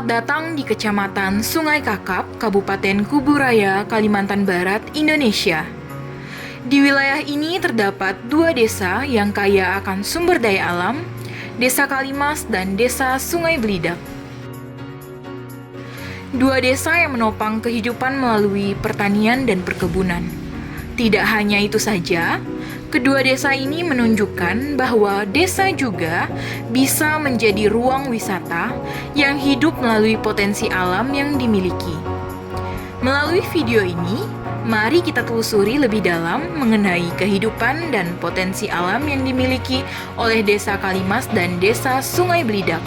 Selamat datang di Kecamatan Sungai Kakap, Kabupaten Kuburaya, Kalimantan Barat, Indonesia. Di wilayah ini terdapat dua desa yang kaya akan sumber daya alam, Desa Kalimas dan Desa Sungai Belidak. Dua desa yang menopang kehidupan melalui pertanian dan perkebunan. Tidak hanya itu saja, kedua desa ini menunjukkan bahwa desa juga bisa menjadi ruang wisata yang hidup melalui potensi alam yang dimiliki. Melalui video ini, mari kita telusuri lebih dalam mengenai kehidupan dan potensi alam yang dimiliki oleh Desa Kalimas dan Desa Sungai Belidak.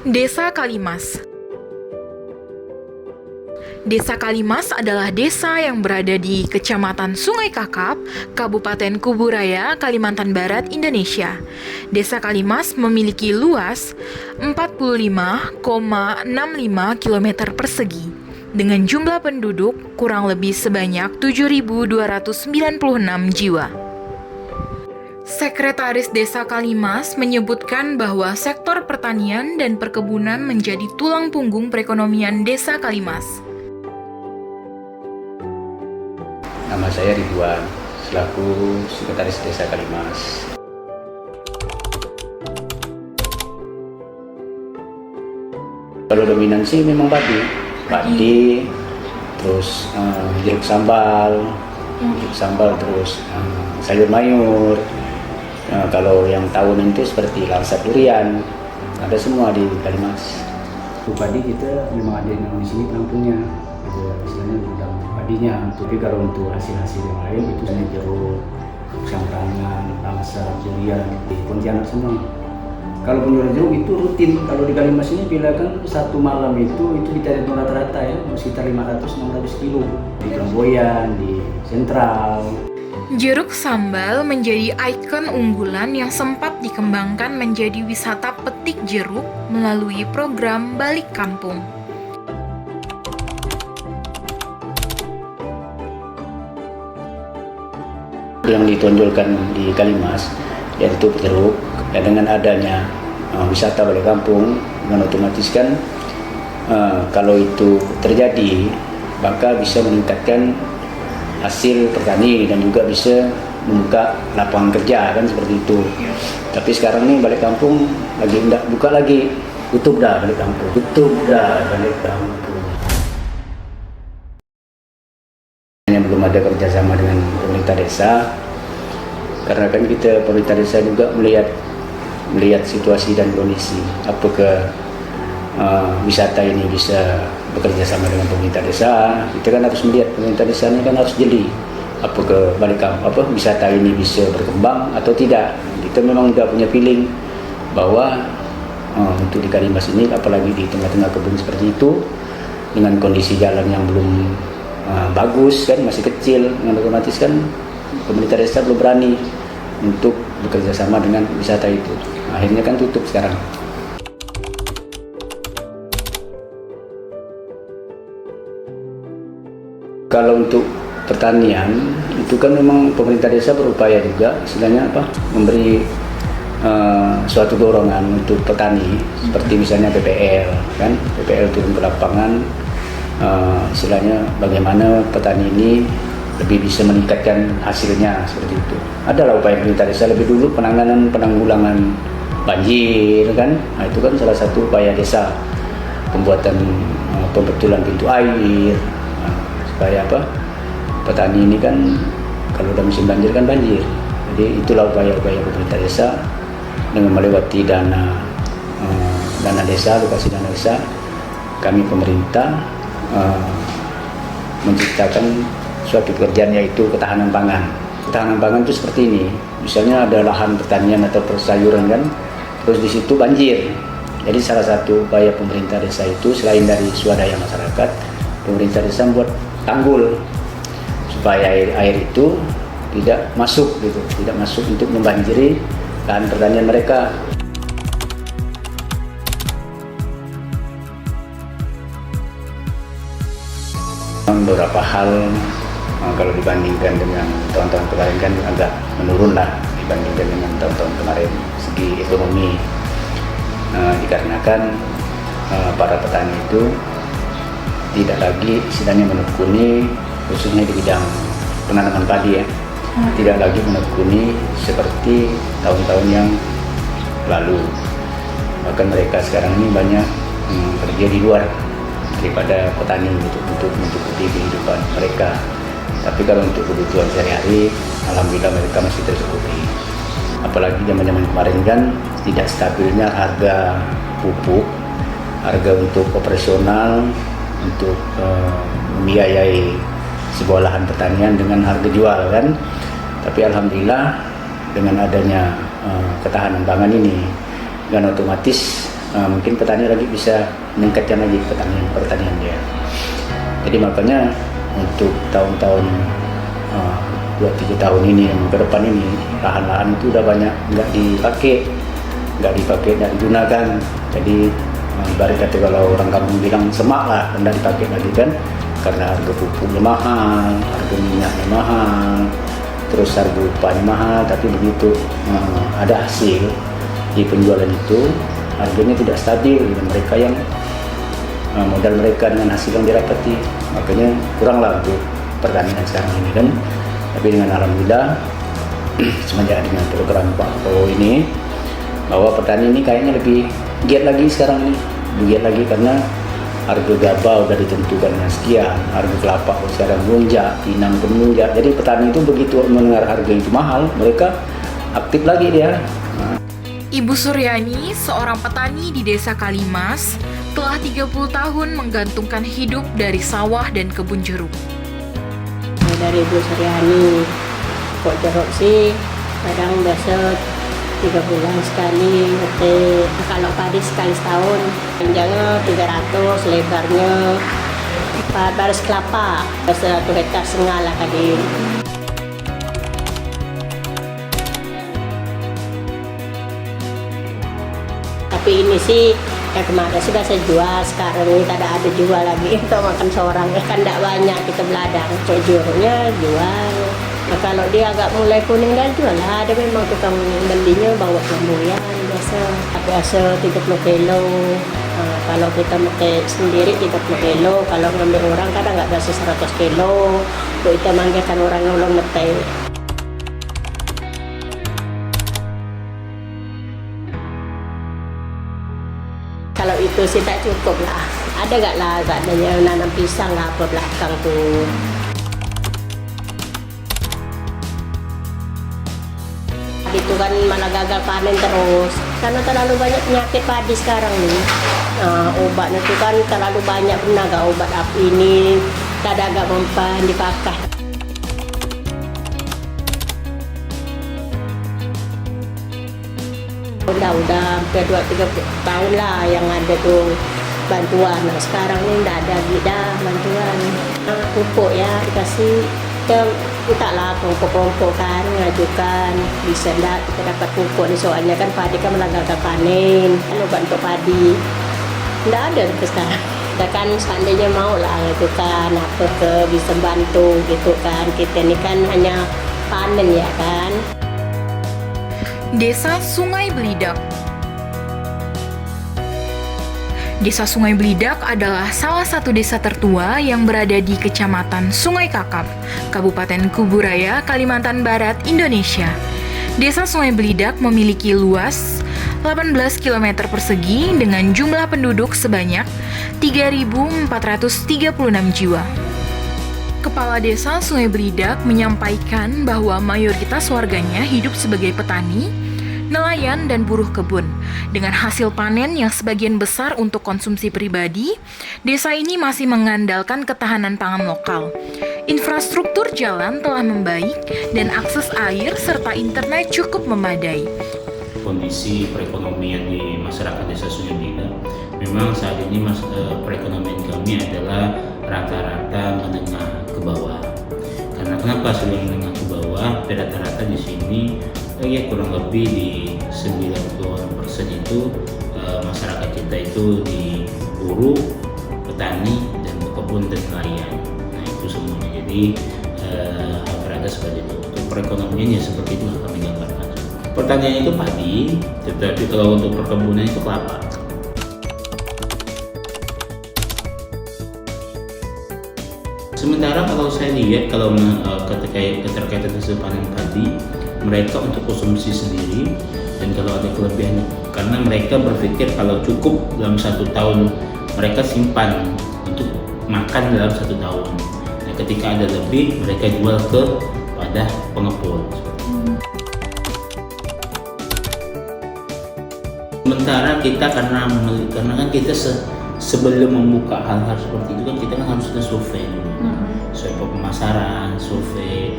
Desa Kalimas. Desa Kalimas adalah desa yang berada di Kecamatan Sungai Kakap, Kabupaten Kuburaya, Kalimantan Barat, Indonesia. Desa Kalimas memiliki luas 45,65 km persegi, dengan jumlah penduduk kurang lebih sebanyak 7.296 jiwa. Sekretaris Desa Kalimas menyebutkan bahwa sektor pertanian dan perkebunan menjadi tulang punggung perekonomian Desa Kalimas. Nama saya Ridwan, selaku Sekretaris Desa Kalimas. Kalau dominansi memang padi, terus jeruk sambal, terus sayur mayur. Kalau yang tahunan itu seperti langsat durian, ada semua di Kalimas. Padi kita memang ada yang di sini pelampungnya, ada istilahnya gudang padinya. Tapi kalau untuk hasil-hasil yang lain itu hanya jeruk, sangrangan, langsat, durian, di Pontianak semua. Kalau penjualan jeruk itu rutin. Kalau di Kalimas ini bila kan satu malam itu kita lihat rata-rata ya sekitar 500-600 kilo di Kelamboyan, di Sentral. Jeruk sambal menjadi ikon unggulan yang sempat dikembangkan menjadi wisata petik jeruk melalui program Balik Kampung. Yang ditonjolkan di Kalimas yaitu jeruk, dan dengan adanya wisata Balik Kampung, dengan otomatis kan kalau itu terjadi maka bisa meningkatkan hasil petani dan juga bisa membuka lapangan kerja, kan seperti itu. Tapi sekarang nih Balik Kampung lagi tidak buka lagi, tutup dah Balik Kampung. Hanya belum ada kerjasama dengan pemerintah desa, karena kan kita pemerintah desa juga melihat situasi dan kondisi apakah wisata ini bisa bekerja sama dengan pemerintah desa. Kita kan harus melihat pemerintah desa ini kan harus jeli apakah wisata ini bisa berkembang atau tidak. Kita memang sudah punya feeling bahwa untuk di Kalimas ini, apalagi di tengah-tengah kebun seperti itu, dengan kondisi jalan yang belum bagus, kan masih kecil, dengan otomatis kan pemerintah desa belum berani untuk bekerja sama dengan wisata itu. Akhirnya kan tutup sekarang. Kalau untuk pertanian itu kan memang pemerintah desa berupaya juga istilahnya memberi suatu dorongan untuk petani, seperti misalnya PPL turun ke lapangan, istilahnya bagaimana petani ini lebih bisa meningkatkan hasilnya, seperti itu. Adalah upaya pemerintah desa lebih dulu penanggulangan banjir, kan. Nah, itu kan salah satu upaya desa, pembuatan pembetulan pintu air, supaya petani ini kan kalau udah musim banjir kan banjir. Jadi itulah upaya-upaya pemerintah desa dengan melewati dana desa, alokasi dana desa. Kami pemerintah menciptakan suatu pekerjaan, yaitu ketahanan pangan. Ketahanan pangan itu seperti ini, misalnya ada lahan pertanian atau persayuran, kan, terus di situ banjir. Jadi salah satu upaya pemerintah desa itu selain dari swadaya masyarakat, pemerintah desa membuat tanggul supaya air itu tidak masuk untuk membanjiri lahan pertanian mereka. Beberapa hal Kalau dibandingkan dengan tahun-tahun kemarin kan agak menurun lah dibandingkan dengan tahun-tahun kemarin segi ekonomi, dikarenakan para petani itu tidak lagi istilahnya menekuni khususnya di bidang penanaman padi ya, tidak lagi menekuni seperti tahun-tahun yang lalu. Bahkan mereka sekarang ini banyak kerja di luar daripada petani untuk mencukupi kehidupan mereka. Tapi kalau untuk kebutuhan sehari-hari, alhamdulillah mereka masih tercukupi. Apalagi zaman-zaman kemarin kan tidak stabilnya harga pupuk, harga untuk operasional, untuk membiayai sebuah lahan pertanian dengan harga jual kan. Tapi alhamdulillah dengan adanya ketahanan pangan ini, dengan otomatis mungkin petani lagi bisa meningkatkan lagi pertanian dia. Jadi makanya untuk tahun-tahun 2-3 tahun ini yang ke depan ini, lahan-lahan itu udah banyak nggak dipakai, nggak digunakan. Jadi ibarat kata kalau orang kampung bilang semak lah, nggak dipakai lagi kan, karena harga pupuknya mahal, harga minyaknya mahal, terus harga upahnya mahal. Tapi begitu ada hasil di penjualan itu, harganya tidak stabil dengan mereka yang modal mereka dengan hasil yang dirapati, makanya kuranglah untuk pertanian sekarang ini kan. Tapi dengan alhamdulillah semenjak dengan program Pak Prabowo ini, bahwa petani ini kayaknya lebih giat lagi sekarang ini, giat lagi karena harga gabah udah ditentukannya sekian, harga kelapa sekarang melonjak, pinang pun melonjak. Jadi petani itu begitu mendengar harga itu mahal, mereka aktif lagi dia. Ibu Suryani, seorang petani di Desa Kalimas, telah 30 tahun menggantungkan hidup dari sawah dan kebun jeruk. Dari Ibu Suryani, kok jeruk sih kadang biasa 3 bulan sekali, kalau padi sekali setahun. Panjangnya 300, lebarnya baris kelapa, 1 hektar setengah lah tadi. Tapi ini sih yang kemarin sudah saya jual, sekarang ini tidak ada jual lagi untuk makan seorang, kan tidak banyak kita beladang. Jeruknya jual. Nah, kalau dia agak mulai kuning dan jual lah, ada memang tukang belinya bawa lambuyan biasa 30 kilo. Kalau kita pakai sendiri 30 kilo, kalau ngambil orang kadang nggak biasa 100 kilo. Untuk kita manggilkan orang nolong metai. Kalau itu sih tak cukup lah. Ada gak lah, gak adanya nanam pisang lah apa belakang tuh. Itu kan malah gagal panen terus. Karena terlalu banyak penyakit padi sekarang nih. Obatnya itu kan terlalu banyak, benar gak obat apa ini. Kadang gak mempan dipakai. Udah hampir 2-3 tahun lah yang ada tuh bantuan. Nah sekarang ini udah ada dah bantuan. Pupuk ya dikasih, kita lah kelompok-kelompok kan ngajukan, bisa enggak kita dapat pupuk nih, soalnya kan padi kan melanggar panen, kan obat untuk padi enggak ada sampai sekarang. Kita kan seandainya mau lah gitu kan, apa ke bisa bantu gitu kan, kita ini kan hanya panen ya kan. Desa Sungai Belidak. Desa Sungai Belidak adalah salah satu desa tertua yang berada di Kecamatan Sungai Kakap, Kabupaten Kuburaya, Kalimantan Barat, Indonesia. Desa Sungai Belidak memiliki luas 18 km persegi dengan jumlah penduduk sebanyak 3.436 jiwa. Kepala Desa Sungai Belidak menyampaikan bahwa mayoritas warganya hidup sebagai petani, nelayan, dan buruh kebun. Dengan hasil panen yang sebagian besar untuk konsumsi pribadi, desa ini masih mengandalkan ketahanan pangan lokal. Infrastruktur jalan telah membaik dan akses air serta internet cukup memadai. Kondisi perekonomian di masyarakat Desa Sungai Belidak memang saat ini perekonomian kami adalah rata-rata menengah ke bawah. Karena kenapa sudah menengah ke bawah? Rata-rata di sini ya kurang lebih di 90% itu masyarakat kita itu di buruh, petani, dan berkebun dan nelayan. Nah itu semuanya. Jadi ada seperti itu. Untuk perekonomian ya seperti itu kami gambarkan. Pertanian itu padi, tetapi kalau untuk perkebunan itu kelapa. Sementara kalau saya lihat kalau keterkaitan hasil panen padi, mereka untuk konsumsi sendiri, dan kalau ada kelebihan karena mereka berpikir kalau cukup dalam 1 tahun mereka simpan untuk makan dalam 1 tahun. Nah, ketika ada lebih mereka jual kepada pengepul. Sementara kita karena kan kita sebelum membuka hal-hal seperti itu kan kita kan harus survei dulu, survei pemasaran, survei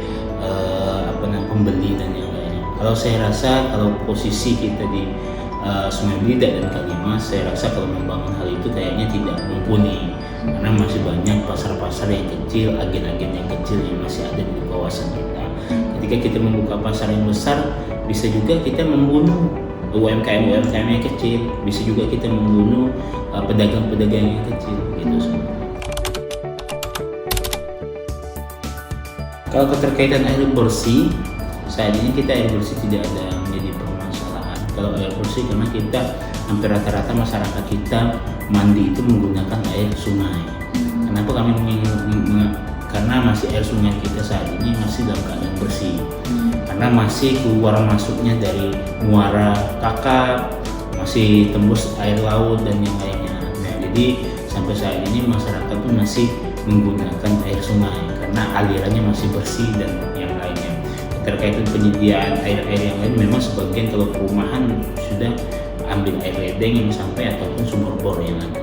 pembeli dan yang lainnya. Kalau saya rasa kalau posisi kita di Sungai Blidak dan Kalimas, saya rasa kalau membangun hal itu kayaknya tidak mumpuni karena masih banyak pasar-pasar yang kecil, agen-agen yang kecil yang masih ada di kawasan kita. Ketika kita membuka pasar yang besar, bisa juga kita membunuh UMKM yang kecil, bisa juga kita membunuh pedagang-pedagang yang kecil gitu semua. Kalau keterkaitan air bersih, saat ini kita air bersih tidak ada menjadi permasalahan. Kalau air bersih karena kita hampir rata-rata masyarakat kita mandi itu menggunakan air sungai. Kenapa kami karena masih air sungai kita saat ini masih dalam keadaan bersih. Karena masih keluar masuknya dari muara kakap, masih tembus air laut dan yang lainnya. Nah, jadi sampai saat ini masyarakat pun masih menggunakan air sungai karena alirannya masih bersih dan yang lainnya. Terkait penyediaan air-air yang lain memang sebagian kalau perumahan sudah ambil air ledeng yang sampai ataupun sumur bor yang ada.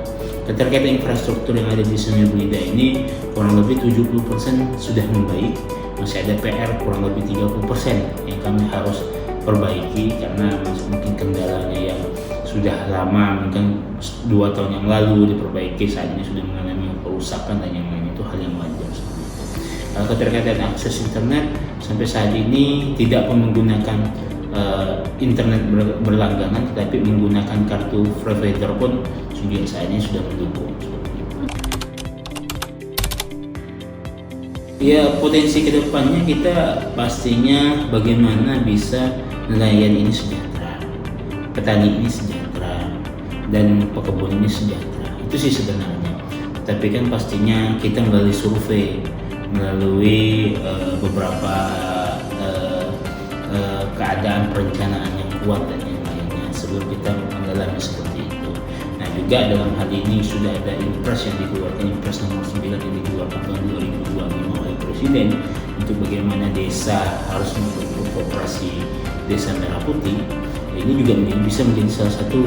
Terkait infrastruktur yang ada di Sungai Blidak ini kurang lebih 70% sudah membaik. Masih ada PR kurang lebih 30% yang kami harus perbaiki karena mungkin kendalanya yang sudah lama, mungkin 2 tahun yang lalu diperbaiki, saat ini sudah mengalami kerusakan dan yang lain, itu hal yang wajar. Keterkaitan akses internet sampai saat ini tidak pun menggunakan internet berlangganan, tetapi menggunakan kartu provider pun juga saat ini sudah mendukung. Ya, potensi kedepannya kita pastinya bagaimana bisa nelayan ini sejahtera, petani ini sejahtera, dan pekebun ini sejahtera. Itu sih sebenarnya. Tapi kan pastinya kita melalui survei, melalui beberapa keadaan perencanaan yang kuat dan yang lainnya sebelum kita mendalami seperti itu. Nah, juga dalam hal ini sudah ada impres yang dikeluarkan, impres nomor 9 yang dikeluarkan tahun 2025 oleh Presiden untuk bagaimana desa harus membentuk koperasi desa merah putih. Ini juga bisa menjadi salah satu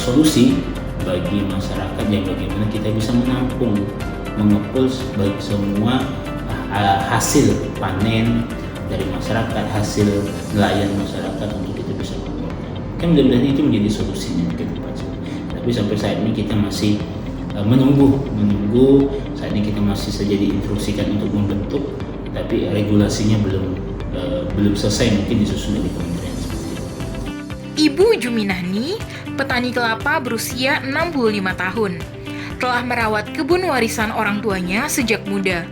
solusi bagi masyarakat yang bagaimana kita bisa menampung, mengepul bagi semua hasil panen dari masyarakat, hasil nelayan masyarakat untuk kita bisa mengelola. Kan mudah-mudahan itu menjadi solusinya ke depan. Tapi sampai saat ini kita masih menunggu. Saat ini kita masih saja diinstruksikan untuk membentuk, tapi regulasinya belum selesai, mungkin disusun di kementerian seperti itu. Ibu Juminahni, petani kelapa berusia 65 tahun, telah merawat kebun warisan orang tuanya sejak muda.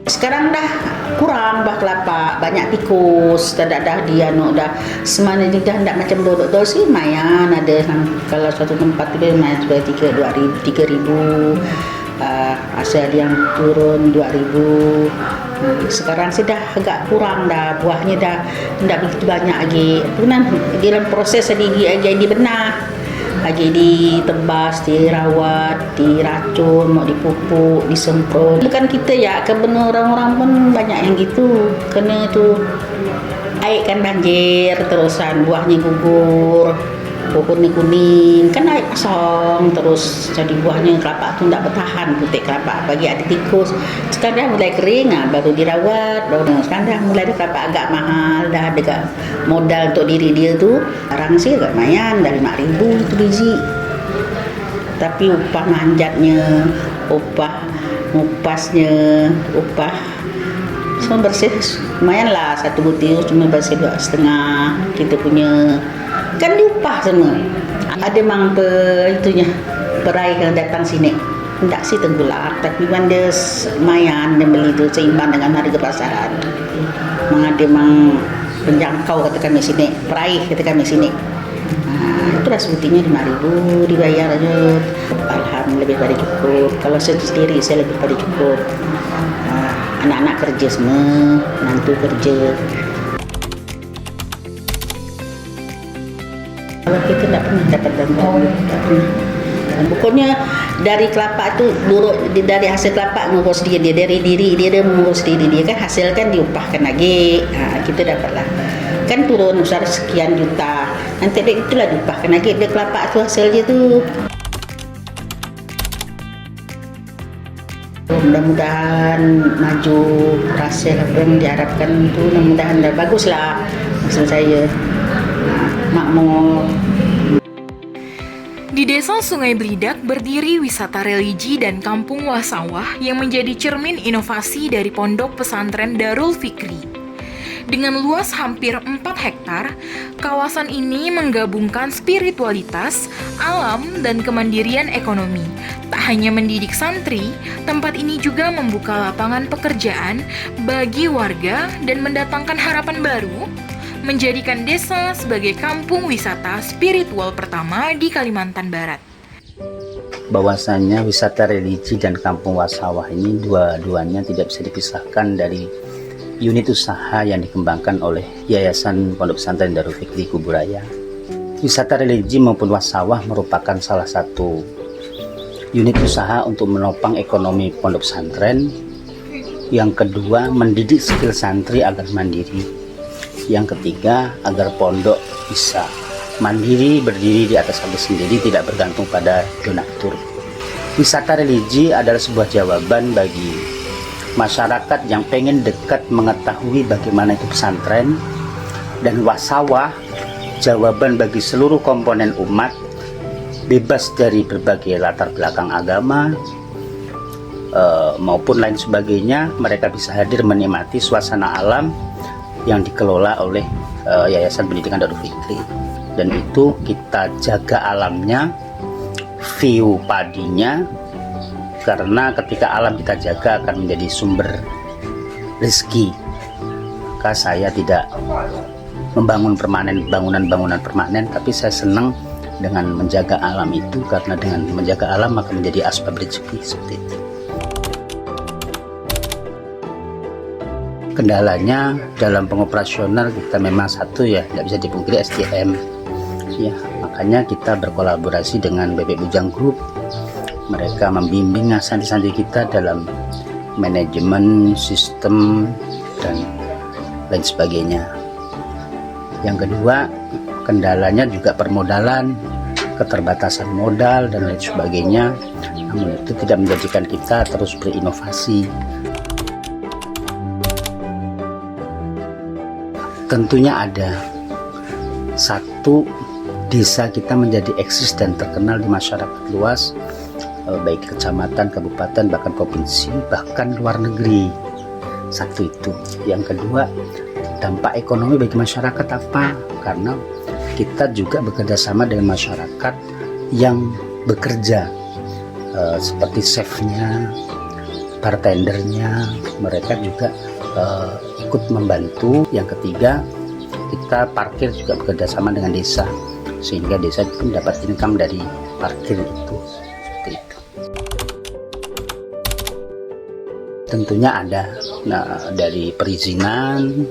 Sekarang dah kurang bah kelapa, banyak tikus, dah dia dah semana ni dah tak macam duduk tu sih lumayan ada kalau suatu tempat tu lumayan sebagai 3,000 asal yang turun 2,000. Sekarang sih dah agak kurang dah, buahnya dah tak begitu banyak lagi. Tu kan dalam proses lagi dibenah, lagi ditebas, dirawat, diracun, mau dipupuk, disemprot. Bukan kita ya, kebun orang-orang pun banyak yang gitu. Kena tu air kan banjir, terusan buahnya gugur, kuning, kan air kosong, terus jadi buahnya kelapa tu tak bertahan, putik kelapa bagi ada tikus. Sekarang dah mulai kering, baru dirawat, sekarang dah mulai ada kelapa agak mahal, dah ada modal untuk diri dia tu. Sekarang sih agak lumayan, dari 5,000 itu biji. Tapi upah manjatnya, upah ngupasnya, upah semua bersih lumayan lah, satu butir cuma bersih 2,5 kita punya. Kan diupah semua. Ada mang itunya perai yang datang sini. Tidak sih tengkulak, tapi kan dia lumayan dia beli tu seimbang dengan harga pasaran. mengada mang penjangkau kata kami sini, peraih kata kami sini. Itulah sebetulnya 5.000 dibayar aja. Alhamdulillah lebih pada cukup. Kalau saya sendiri saya lebih pada cukup. Anak-anak kerja semua, menantu kerja. Kalau kita tidak pernah dapat bantuan, tidak pernah. Pokoknya dari kelapa itu dari hasil kelapa ngurus dia dari diri dia mengurus diri dia kan hasil kan diupahkan lagi. Kita dapatlah kan turun besar sekian juta, nanti itulah diupahkan lagi dia kelapa itu hasilnya tuh. Mudah-mudahan maju hasil apa yang diharapkan itu, mudah-mudahan bagus lah maksud saya. Makmur. Di Desa Sungai Belidak berdiri wisata religi dan kampung wasawah yang menjadi cermin inovasi dari Pondok Pesantren Darul Fikri. Dengan luas hampir 4 hektar, kawasan ini menggabungkan spiritualitas, alam, dan kemandirian ekonomi. Tak hanya mendidik santri, tempat ini juga membuka lapangan pekerjaan bagi warga dan mendatangkan harapan baru, menjadikan desa sebagai kampung wisata spiritual pertama di Kalimantan Barat. Bahwasannya wisata religi dan kampung wasawah ini dua-duanya tidak bisa dipisahkan dari unit usaha yang dikembangkan oleh Yayasan Pondok Pesantren Darul Fikri Kuburaya. Wisata religi maupun wasawah merupakan salah satu unit usaha untuk menopang ekonomi pondok pesantren. Yang kedua, mendidik skill santri agar mandiri. Yang ketiga, agar pondok bisa mandiri, berdiri di atas kaki sendiri, tidak bergantung pada donatur. Wisata religi adalah sebuah jawaban bagi masyarakat yang pengen dekat mengetahui bagaimana itu pesantren, dan wasawah jawaban bagi seluruh komponen umat, bebas dari berbagai latar belakang agama maupun lain sebagainya. Mereka bisa hadir menikmati suasana alam yang dikelola oleh Yayasan Pendidikan Darul Fikri, dan itu kita jaga alamnya, view padinya, karena ketika alam kita jaga akan menjadi sumber rezeki. Maka saya tidak membangun bangunan-bangunan permanen, tapi saya senang dengan menjaga alam itu, karena dengan menjaga alam maka menjadi asbab rezeki seperti itu. Kendalanya dalam pengoperasional kita memang satu ya, tidak bisa dipungkiri SDM ya, makanya kita berkolaborasi dengan Bebek Bujang Group. Mereka membimbing santri-santri kita dalam manajemen, sistem, dan lain sebagainya. Yang kedua, kendalanya juga permodalan, keterbatasan modal, dan lain sebagainya. Namun itu tidak menjadikan kita terus berinovasi. Tentunya ada satu, desa kita menjadi eksis dan terkenal di masyarakat luas, baik kecamatan, kabupaten, bahkan provinsi, bahkan luar negeri. Satu itu. Yang kedua, dampak ekonomi bagi masyarakat apa? Karena kita juga bekerjasama dengan masyarakat yang bekerja, seperti chefnya, bartendernya, mereka juga ikut membantu. Yang ketiga, kita parkir juga bekerjasama dengan desa, sehingga desa pun dapat income dari parkir itu. Seperti itu. Tentunya ada dari perizinan,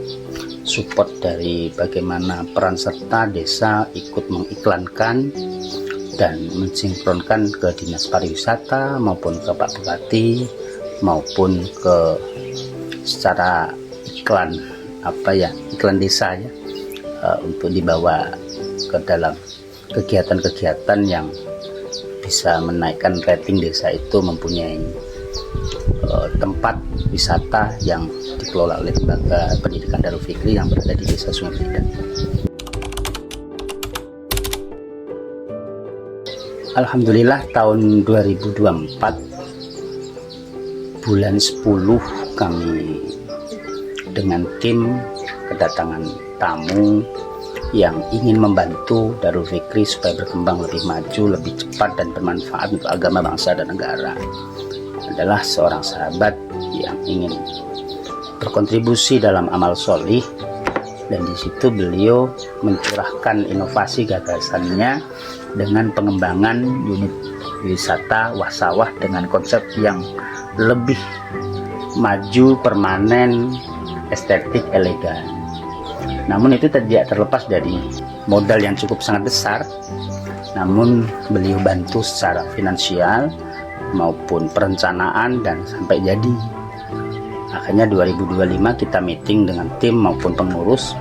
support dari bagaimana peran serta desa ikut mengiklankan dan mensinkronkan ke Dinas Pariwisata maupun ke Pak Bupati maupun ke secara iklan iklan desa ya, untuk dibawa ke dalam kegiatan-kegiatan yang bisa menaikkan rating desa itu mempunyai tempat wisata yang dikelola oleh Lembaga Pendidikan Darul Fikri yang berada di Desa Sungai Belidak. Alhamdulillah tahun 2024 bulan 10 kami dengan tim kedatangan tamu yang ingin membantu Darul Fikri supaya berkembang lebih maju, lebih cepat dan bermanfaat untuk agama, bangsa dan negara. Adalah seorang sahabat yang ingin berkontribusi dalam amal solih, dan di situ beliau mencurahkan inovasi gagasannya dengan pengembangan unit wisata Wah-Sawah dengan konsep yang lebih maju, permanen, estetik, elegan. Namun itu tidak terlepas dari modal yang cukup sangat besar, namun beliau bantu secara finansial maupun perencanaan dan sampai jadi. Akhirnya 2025 kita meeting dengan tim maupun pengurus,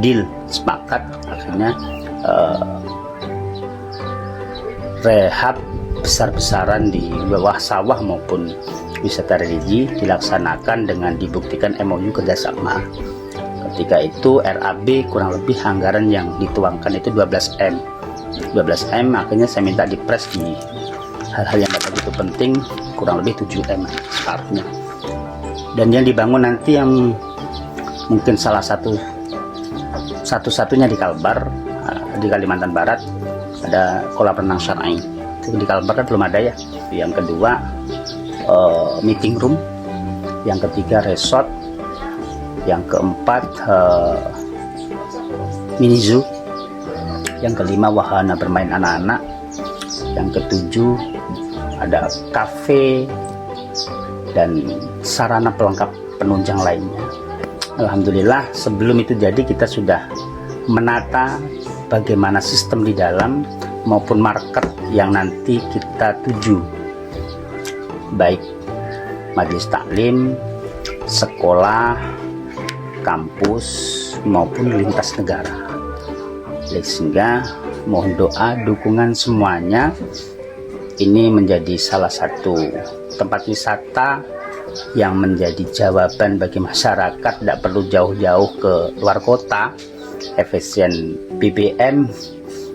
deal, sepakat, akhirnya rehab besar-besaran di Wah-Sawah maupun wisata religi dilaksanakan dengan dibuktikan MOU kerjasama. Ketika itu RAB kurang lebih anggaran yang dituangkan itu 12M. Akhirnya saya minta dipres di hal-hal yang tidak begitu penting, kurang lebih 7M separuhnya. Dan yang dibangun nanti yang mungkin salah satu-satunya di Kalbar, di Kalimantan Barat, ada kolam renang syar'i. Itu di Kalbar kan belum ada ya. Yang kedua meeting room, yang ketiga resort, yang keempat mini zoo, yang kelima wahana bermain anak-anak, yang ketujuh ada kafe dan sarana pelengkap penunjang lainnya. Alhamdulillah sebelum itu jadi kita sudah menata bagaimana sistem di dalam maupun market yang nanti kita tuju, baik majelis taklim, sekolah, kampus maupun lintas negara. Sehingga mohon doa dukungan semuanya, ini menjadi salah satu tempat wisata yang menjadi jawaban bagi masyarakat, tidak perlu jauh-jauh ke luar kota, efisien BBM,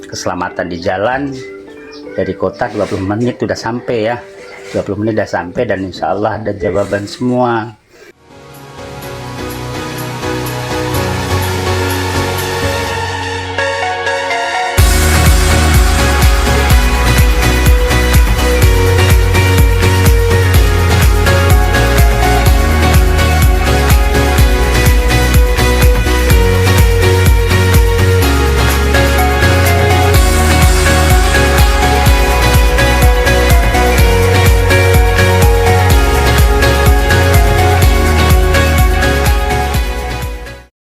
keselamatan di jalan, dari kota 20 menit sudah sampai ya, 20 menit sudah sampai, dan insya Allah ada jawaban semua.